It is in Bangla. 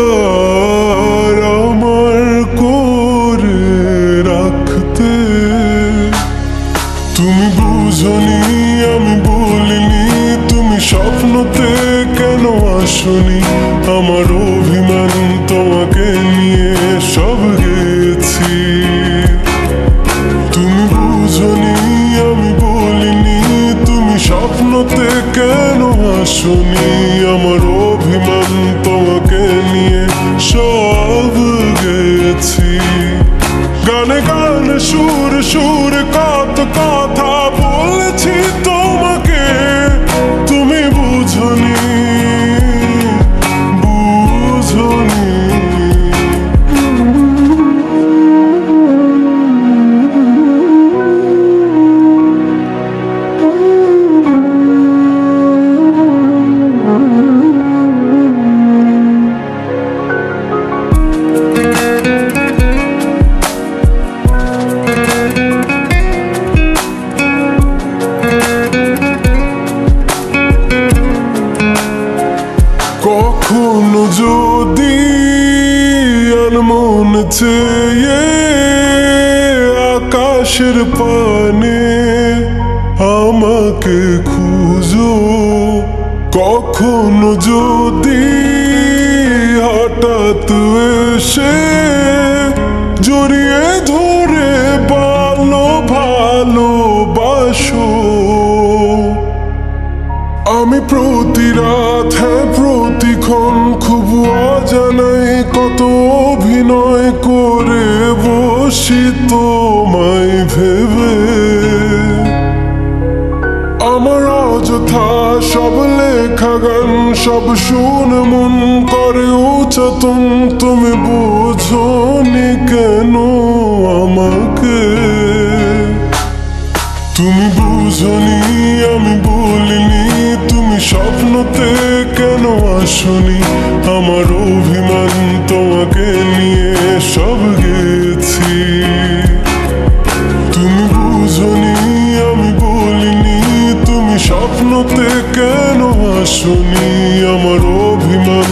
উপকার আমার করে রাখতে। তুমি বুঝনি আমি বলিনি, তুমি স্বপ্নতে কেন আসনি? আমার অভিমান তোমাকে নিয়ে সব গেছি। তুমি বুঝনি আমি বলিনি, তুমি স্বপ্নতে কেন আসনি? আমার অভিমান তোমাকে নিয়ে সব গেছি। গানে গানে সুর সুর কত কথা বলেছি তোমাকে, তুমি বুঝনি বুঝনি। কখনো যদি আনমন চেয়ে আকাশের পানে আমাকে খুঁজো, কখনো যদি হঠাৎ এসে জড়িয়ে ধরে ভালো ভালোবাসো। আমি প্রতি রাত হ্যাঁ প্রতিক্ষণ খুব অজানাই কত অভিনয় করে বসি তোমায় ভেবে। আমার অযথা সব লেখা গান সব শুনে মন করে উচ্চাতন, তুমি বোঝনি কেন আমাকে? তুমি বুঝনি আমি বলিনি, তুমি স্বপ্নতে কেন আসনি? আমার অভিমান তোমাকে নিয়ে সব গেছি। তুমি বুঝনি আমি বলিনি, তুমি স্বপ্নতে কেন আসনি? আমার অভিমান